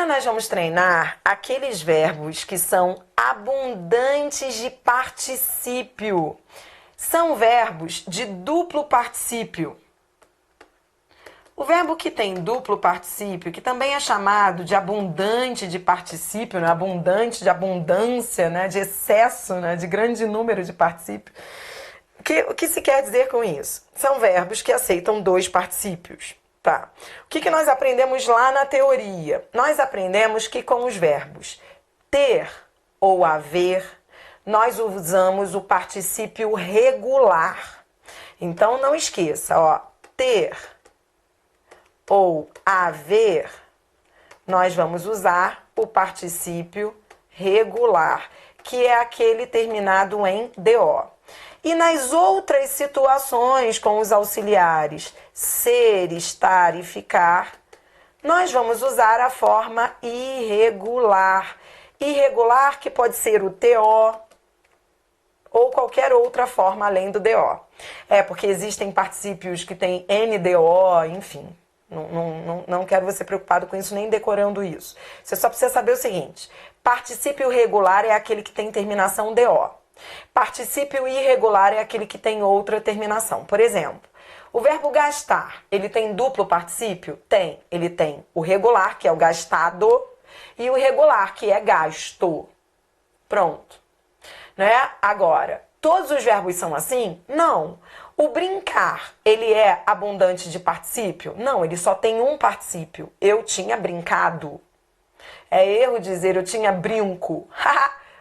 nós vamos treinar aqueles verbos que são abundantes de particípio. São verbos de duplo particípio. O verbo que tem duplo particípio, que também é chamado de abundante de particípio, né? Abundante de abundância, né? De excesso, né? De grande número de particípio. O que se quer dizer com isso? São verbos que aceitam dois particípios. Tá. O que nós aprendemos lá na teoria? Nós aprendemos que com os verbos ter ou haver, nós usamos o particípio regular. Então, não esqueça, ó, ter ou haver, nós vamos usar o particípio regular, que é aquele terminado em DO. E nas outras situações com os auxiliares ser, estar e ficar, nós vamos usar a forma irregular. Irregular que pode ser o TO ou qualquer outra forma além do DO. Porque existem particípios que têm NDO, enfim. Não quero você preocupado com isso, nem decorando isso. Você só precisa saber o seguinte: particípio regular é aquele que tem terminação DO. Particípio irregular é aquele que tem outra terminação. Por exemplo, o verbo gastar, ele tem duplo particípio? Tem. Ele tem o regular, que é o gastado, e o irregular, que é gasto. Pronto. Né? Agora, todos os verbos são assim? Não. O brincar, ele é abundante de particípio? Não, ele só tem um particípio. Eu tinha brincado. É erro dizer eu tinha brinco.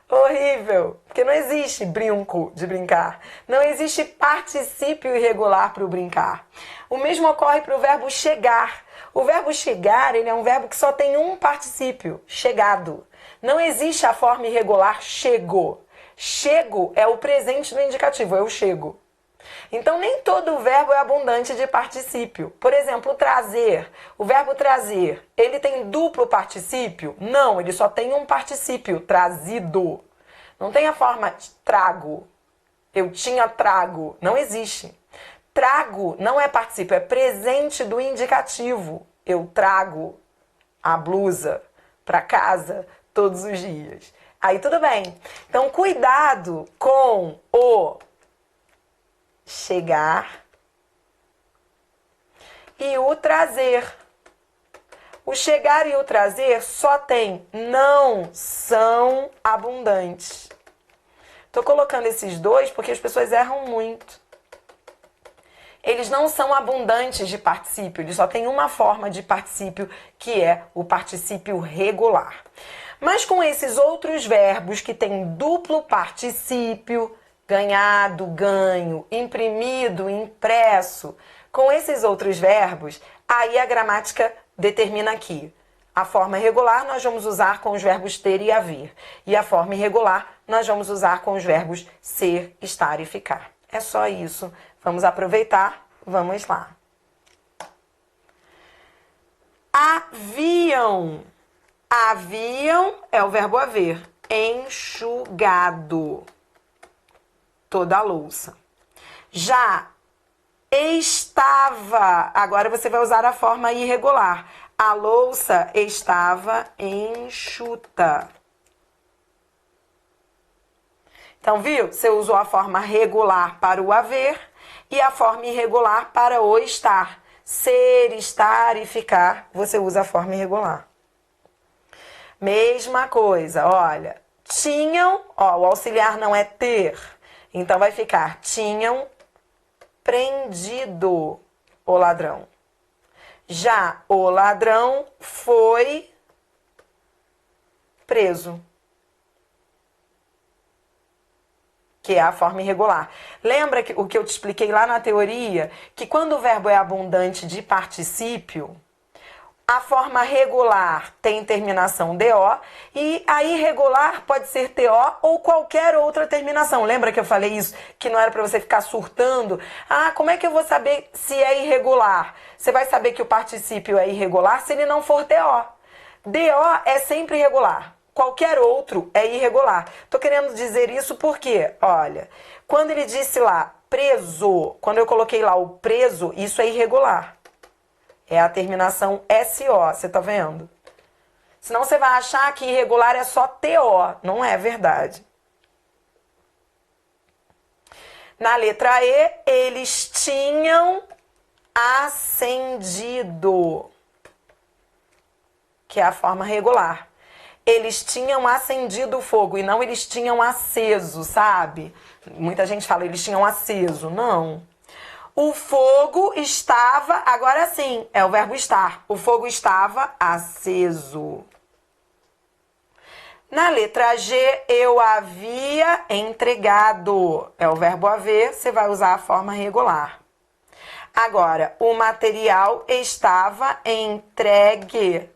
Horrível, porque não existe brinco de brincar. Não existe particípio irregular para o brincar. O mesmo ocorre para o verbo chegar. O verbo chegar, ele é um verbo que só tem um particípio, chegado. Não existe a forma irregular chegou. Chego é o presente do indicativo, eu chego. Então, nem todo verbo é abundante de particípio. Por exemplo, trazer. O verbo trazer, ele tem duplo particípio? Não, ele só tem um particípio, trazido. Não tem a forma de trago. Eu tinha trago. Não existe. Trago não é particípio, é presente do indicativo. Eu trago a blusa para casa todos os dias. Aí tudo bem. Então, cuidado com o chegar e o trazer. O chegar e o trazer só tem não são abundantes. Tô colocando esses dois porque as pessoas erram muito. Eles não são abundantes de particípio, eles só têm uma forma de particípio, que é o particípio regular. Mas com esses outros verbos que têm duplo particípio, ganhado, ganho, imprimido, impresso. Com esses outros verbos, aí a gramática determina aqui. A forma regular nós vamos usar com os verbos ter e haver. E a forma irregular nós vamos usar com os verbos ser, estar e ficar. É só isso. Vamos aproveitar. Vamos lá. Haviam. Haviam é o verbo haver. Enxugado toda a louça. Já estava, agora você vai usar a forma irregular. A louça estava enxuta. Então, viu? Você usou a forma regular para o haver e a forma irregular para o estar. Ser, estar e ficar, você usa a forma irregular. Mesma coisa, olha. Tinham, ó, o auxiliar não é ter. Então, vai ficar, tinham prendido o ladrão. Já o ladrão foi preso. Que é a forma irregular. Lembra o que eu te expliquei lá na teoria? Que quando o verbo é abundante de particípio, a forma regular tem terminação DO e a irregular pode ser TO ou qualquer outra terminação. Lembra que eu falei isso? Que não era para você ficar surtando? Ah, como é que eu vou saber se é irregular? Você vai saber que o particípio é irregular se ele não for TO. DO é sempre irregular. Qualquer outro é irregular. Tô querendo dizer isso porque, olha, quando ele disse lá preso, quando eu coloquei lá o preso, isso é irregular. É a terminação SO, você tá vendo? Senão você vai achar que irregular é só TO. Não é verdade. Na letra E, eles tinham acendido, que é a forma regular. Eles tinham acendido o fogo e não eles tinham aceso, sabe? Muita gente fala, eles tinham aceso. Não. O fogo estava, agora sim, é o verbo estar. O fogo estava aceso. Na letra G, eu havia entregado. É o verbo haver, você vai usar a forma regular. Agora, o material estava entregue.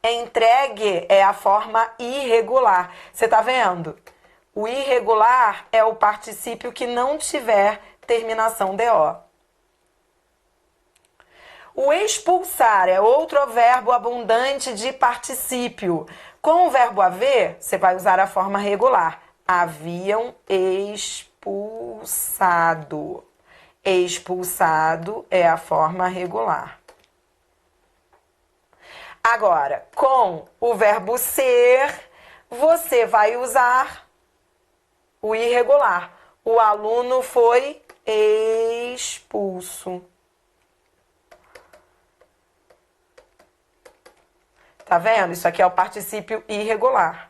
Entregue é a forma irregular. Você tá vendo? O irregular é o particípio que não tiver terminação DO. O expulsar é outro verbo abundante de particípio. Com o verbo haver, você vai usar a forma regular. Haviam expulsado. Expulsado é a forma regular. Agora, com o verbo ser, você vai usar o irregular. O aluno foi expulso. Tá vendo? Isso aqui é o particípio irregular.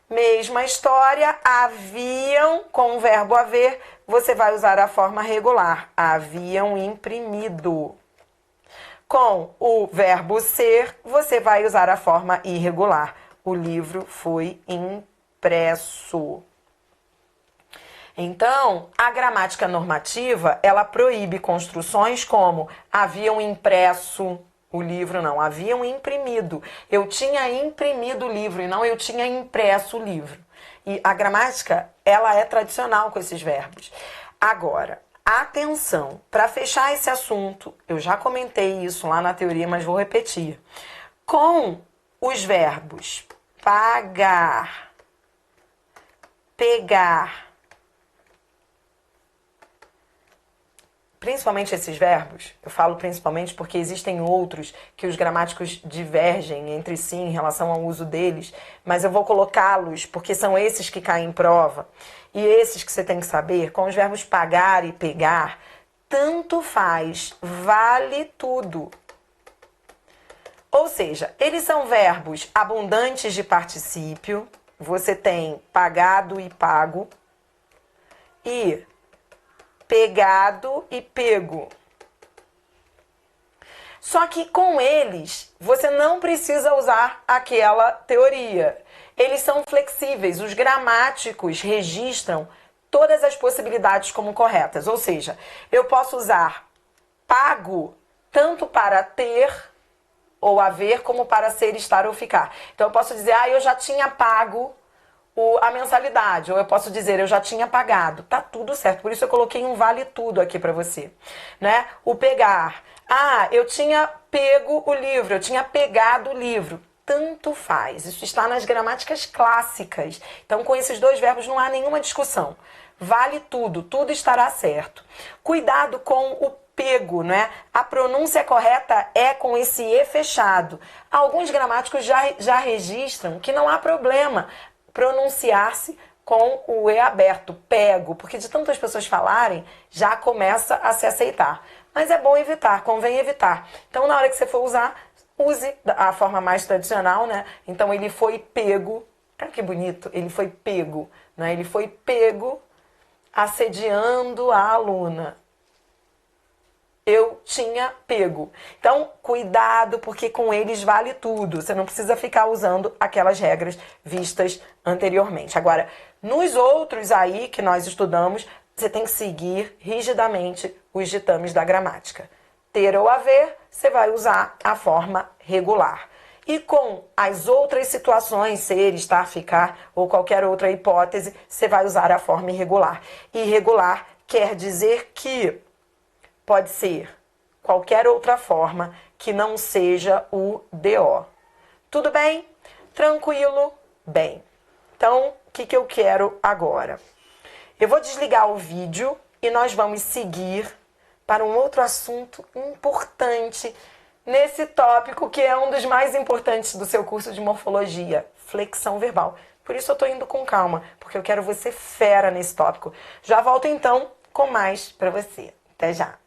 Mesma história, haviam, com o verbo haver, você vai usar a forma regular. Haviam imprimido. Com o verbo ser, você vai usar a forma irregular. O livro foi impresso. Então, a gramática normativa, ela proíbe construções como haviam impresso o livro, não, haviam imprimido. Eu tinha imprimido o livro e não eu tinha impresso o livro. E a gramática, ela é tradicional com esses verbos. Agora, atenção, para fechar esse assunto, eu já comentei isso lá na teoria, mas vou repetir. Com os verbos pagar, pegar, principalmente esses verbos, eu falo principalmente porque existem outros que os gramáticos divergem entre si em relação ao uso deles, mas eu vou colocá-los porque são esses que caem em prova. E esses que você tem que saber, com os verbos pagar e pegar, tanto faz, vale tudo. Ou seja, eles são verbos abundantes de particípio, você tem pagado e pago, e pegado e pego. Só que com eles, você não precisa usar aquela teoria. Eles são flexíveis, os gramáticos registram todas as possibilidades como corretas. Ou seja, eu posso usar pago tanto para ter ou haver, como para ser, estar ou ficar. Então eu posso dizer, eu já tinha pago a mensalidade, ou eu posso dizer, eu já tinha pagado. Tá tudo certo, por isso eu coloquei um vale tudo aqui para você, né? O pegar, eu tinha pego o livro, eu tinha pegado o livro. Tanto faz, isso está nas gramáticas clássicas. Então com esses dois verbos não há nenhuma discussão. Vale tudo, tudo estará certo. Cuidado com o pego, né? A pronúncia correta é com esse E fechado. Alguns gramáticos já registram que não há problema pronunciar-se com o E aberto, pego, porque de tantas pessoas falarem, já começa a se aceitar. Mas é bom evitar, convém evitar. Então, na hora que você for usar, use a forma mais tradicional, né? Então, ele foi pego, olha que bonito, ele foi pego, né? Ele foi pego assediando a aluna. Eu tinha pego. Então, cuidado, porque com eles vale tudo. Você não precisa ficar usando aquelas regras vistas anteriormente. Agora, nos outros aí que nós estudamos, você tem que seguir rigidamente os ditames da gramática. Ter ou haver, você vai usar a forma regular. E com as outras situações, ser, estar, ficar ou qualquer outra hipótese, você vai usar a forma irregular. Irregular quer dizer que pode ser qualquer outra forma que não seja o DO. Tudo bem? Tranquilo? Bem. Então, o que eu quero agora? Eu vou desligar o vídeo e nós vamos seguir para um outro assunto importante nesse tópico que é um dos mais importantes do seu curso de morfologia, flexão verbal. Por isso eu tô indo com calma, porque eu quero você fera nesse tópico. Já volto então com mais pra você. Até já!